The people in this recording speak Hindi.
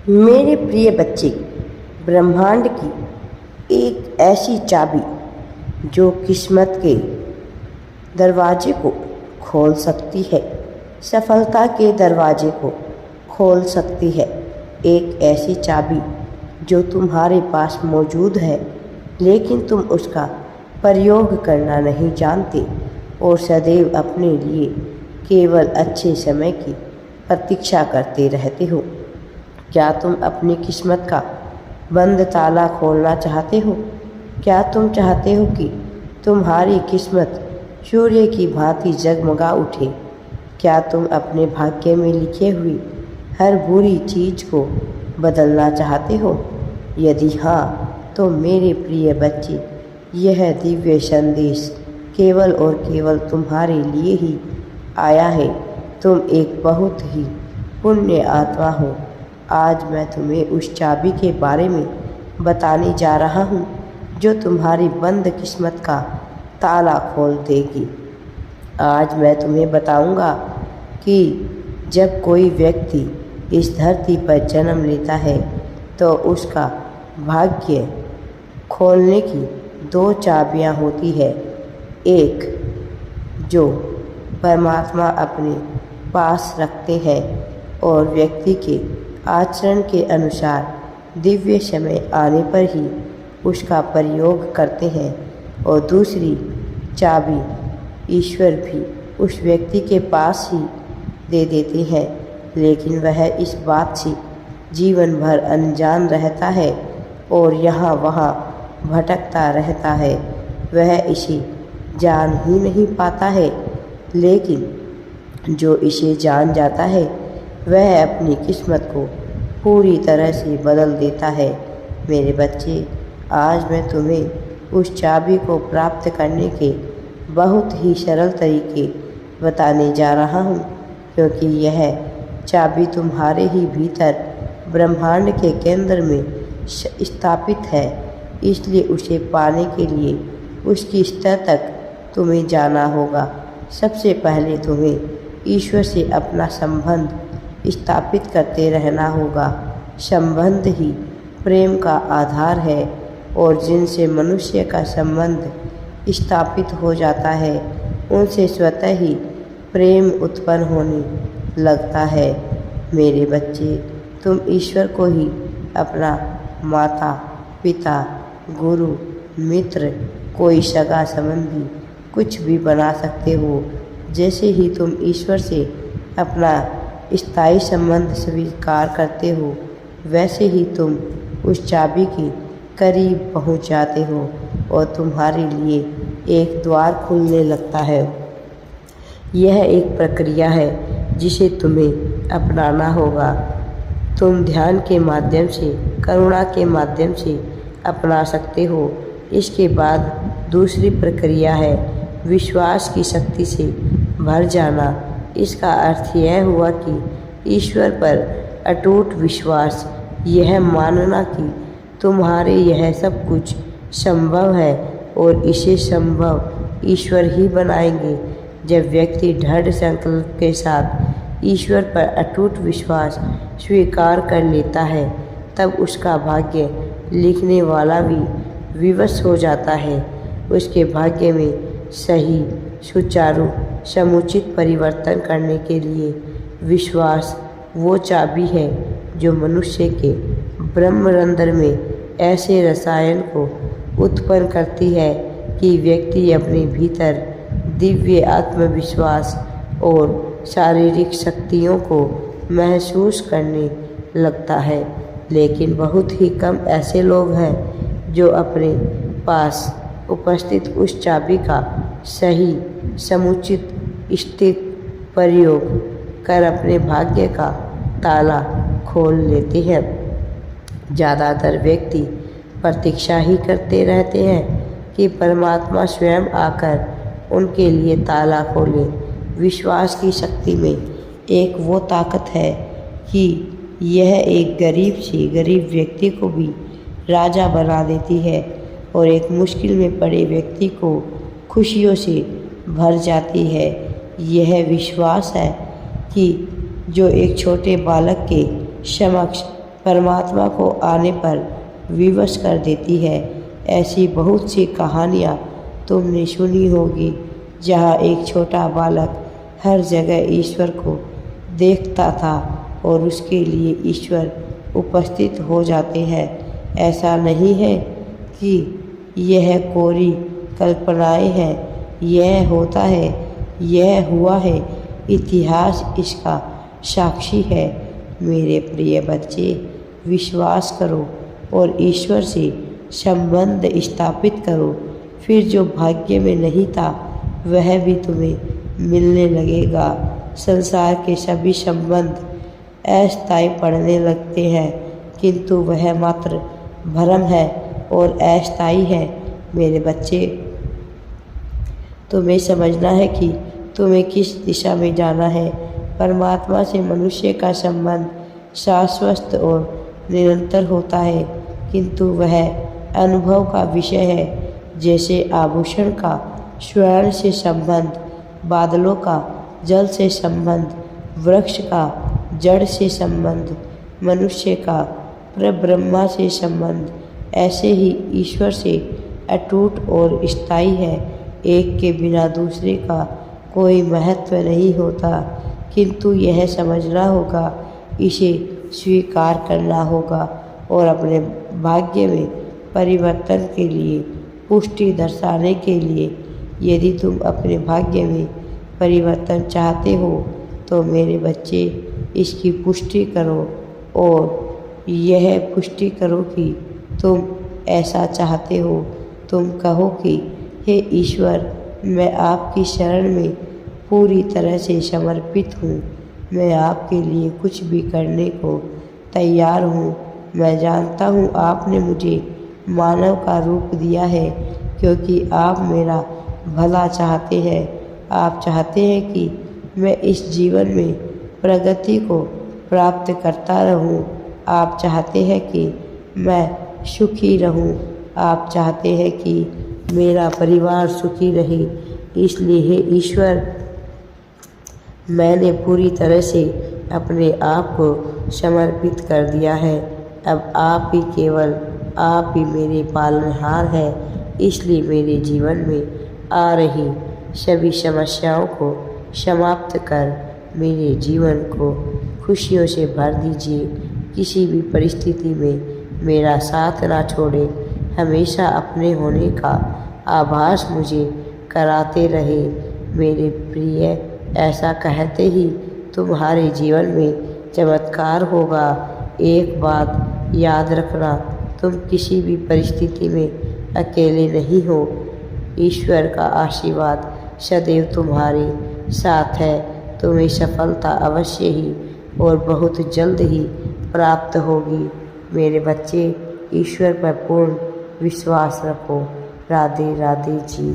मेरे प्रिय बच्चे, ब्रह्मांड की एक ऐसी चाबी जो किस्मत के दरवाजे को खोल सकती है, सफलता के दरवाजे को खोल सकती है। एक ऐसी चाबी जो तुम्हारे पास मौजूद है, लेकिन तुम उसका प्रयोग करना नहीं जानते और सदैव अपने लिए केवल अच्छे समय की प्रतीक्षा करते रहते हो। क्या तुम अपनी किस्मत का बंद ताला खोलना चाहते हो? क्या तुम चाहते हो कि तुम्हारी किस्मत सूर्य की भांति जगमगा उठे? क्या तुम अपने भाग्य में लिखे हुई हर बुरी चीज़ को बदलना चाहते हो? यदि हाँ, तो मेरे प्रिय बच्चे, यह दिव्य संदेश केवल और केवल तुम्हारे लिए ही आया है। तुम एक बहुत ही पुण्य आत्मा हो। आज मैं तुम्हें उस चाबी के बारे में बताने जा रहा हूँ जो तुम्हारी बंद किस्मत का ताला खोल देगी। आज मैं तुम्हें बताऊँगा कि जब कोई व्यक्ति इस धरती पर जन्म लेता है तो उसका भाग्य खोलने की दो चाबियाँ होती है। एक जो परमात्मा अपने पास रखते हैं और व्यक्ति के आचरण के अनुसार दिव्य समय आने पर ही उसका प्रयोग करते हैं, और दूसरी चाबी ईश्वर भी उस व्यक्ति के पास ही दे देते हैं, लेकिन वह इस बात से जीवन भर अनजान रहता है और यहाँ वहाँ भटकता रहता है। वह इसे जान ही नहीं पाता है, लेकिन जो इसे जान जाता है वह अपनी किस्मत को पूरी तरह से बदल देता है। मेरे बच्चे, आज मैं तुम्हें उस चाबी को प्राप्त करने के बहुत ही सरल तरीके बताने जा रहा हूँ, क्योंकि यह चाबी तुम्हारे ही भीतर ब्रह्मांड के केंद्र में स्थापित है। इसलिए उसे पाने के लिए उसकी स्तर तक तुम्हें जाना होगा। सबसे पहले तुम्हें ईश्वर से अपना संबंध स्थापित करते रहना होगा। संबंध ही प्रेम का आधार है, और जिनसे मनुष्य का संबंध स्थापित हो जाता है उनसे स्वतः ही प्रेम उत्पन्न होने लगता है। मेरे बच्चे, तुम ईश्वर को ही अपना माता पिता, गुरु, मित्र, कोई सगा संबंधी कुछ भी बना सकते हो। जैसे ही तुम ईश्वर से अपना स्थायी संबंध स्वीकार करते हो, वैसे ही तुम उस चाबी के करीब पहुंच जाते हो और तुम्हारे लिए एक द्वार खुलने लगता है। यह एक प्रक्रिया है जिसे तुम्हें अपनाना होगा। तुम ध्यान के माध्यम से, करुणा के माध्यम से अपना सकते हो। इसके बाद दूसरी प्रक्रिया है विश्वास की शक्ति से भर जाना। इसका अर्थ यह हुआ कि ईश्वर पर अटूट विश्वास, यह मानना कि तुम्हारे यह सब कुछ संभव है और इसे संभव ईश्वर ही बनाएंगे। जब व्यक्ति दृढ़ संकल्प के साथ ईश्वर पर अटूट विश्वास स्वीकार कर लेता है, तब उसका भाग्य लिखने वाला भी विवश हो जाता है। उसके भाग्य में सही, सुचारू, समुचित परिवर्तन करने के लिए विश्वास वो चाबी है जो मनुष्य के ब्रह्मरंध्र में ऐसे रसायन को उत्पन्न करती है कि व्यक्ति अपने भीतर दिव्य आत्मविश्वास और शारीरिक शक्तियों को महसूस करने लगता है। लेकिन बहुत ही कम ऐसे लोग हैं जो अपने पास उपस्थित उस चाबी का सही, समुचित, स्थित प्रयोग कर अपने भाग्य का ताला खोल लेते हैं। ज़्यादातर व्यक्ति प्रतीक्षा ही करते रहते हैं कि परमात्मा स्वयं आकर उनके लिए ताला खोले। विश्वास की शक्ति में एक वो ताकत है कि यह एक गरीब से गरीब व्यक्ति को भी राजा बना देती है और एक मुश्किल में पड़े व्यक्ति को खुशियों से भर जाती है। यह विश्वास है कि जो एक छोटे बालक के समक्ष परमात्मा को आने पर विवश कर देती है। ऐसी बहुत सी कहानियाँ तुमने सुनी होगी जहाँ एक छोटा बालक हर जगह ईश्वर को देखता था और उसके लिए ईश्वर उपस्थित हो जाते हैं। ऐसा नहीं है कि यह कोरी कल्पनाएं हैं, यह होता है, यह हुआ है, इतिहास इसका साक्षी है। मेरे प्रिय बच्चे, विश्वास करो और ईश्वर से संबंध स्थापित करो, फिर जो भाग्य में नहीं था वह भी तुम्हें मिलने लगेगा। संसार के सभी संबंध अस्थायी पड़ने लगते हैं, किंतु वह मात्र भ्रम है और अस्थायी है। मेरे बच्चे, तुम्हें समझना है कि तुम्हें किस दिशा में जाना है। परमात्मा से मनुष्य का संबंध शाश्वत और निरंतर होता है, किंतु वह अनुभव का विषय है। जैसे आभूषण का स्वर्ण से संबंध, बादलों का जल से संबंध, वृक्ष का जड़ से संबंध, मनुष्य का परब्रह्मा से संबंध, ऐसे ही ईश्वर से अटूट और स्थायी है। एक के बिना दूसरे का कोई महत्व नहीं होता, किंतु यह समझना होगा, इसे स्वीकार करना होगा और अपने भाग्य में परिवर्तन के लिए पुष्टि दर्शाने के लिए, यदि तुम अपने भाग्य में परिवर्तन चाहते हो तो मेरे बच्चे इसकी पुष्टि करो और यह पुष्टि करो कि तुम ऐसा चाहते हो। तुम कहो कि हे ईश्वर, मैं आपकी शरण में पूरी तरह से समर्पित हूँ, मैं आपके लिए कुछ भी करने को तैयार हूँ। मैं जानता हूँ आपने मुझे मानव का रूप दिया है क्योंकि आप मेरा भला चाहते हैं। आप चाहते हैं कि मैं इस जीवन में प्रगति को प्राप्त करता रहूं। आप चाहते हैं कि मैं सुखी रहूं। आप चाहते हैं कि मेरा परिवार सुखी रहे। इसलिए हे ईश्वर, मैंने पूरी तरह से अपने आप को समर्पित कर दिया है। अब आप ही, केवल आप ही मेरे पालनहार हैं। इसलिए मेरे जीवन में आ रही सभी समस्याओं को समाप्त कर मेरे जीवन को खुशियों से भर दीजिए। किसी भी परिस्थिति में मेरा साथ ना छोड़े, हमेशा अपने होने का आभास मुझे कराते रहे। मेरे प्रिय, ऐसा कहते ही तुम्हारे जीवन में चमत्कार होगा। एक बात याद रखना, तुम किसी भी परिस्थिति में अकेले नहीं हो। ईश्वर का आशीर्वाद सदैव तुम्हारे साथ है। तुम्हें सफलता अवश्य ही और बहुत जल्द ही प्राप्त होगी। मेरे बच्चे, ईश्वर पर पूर्ण विश्वास रखो। राधे राधे जी।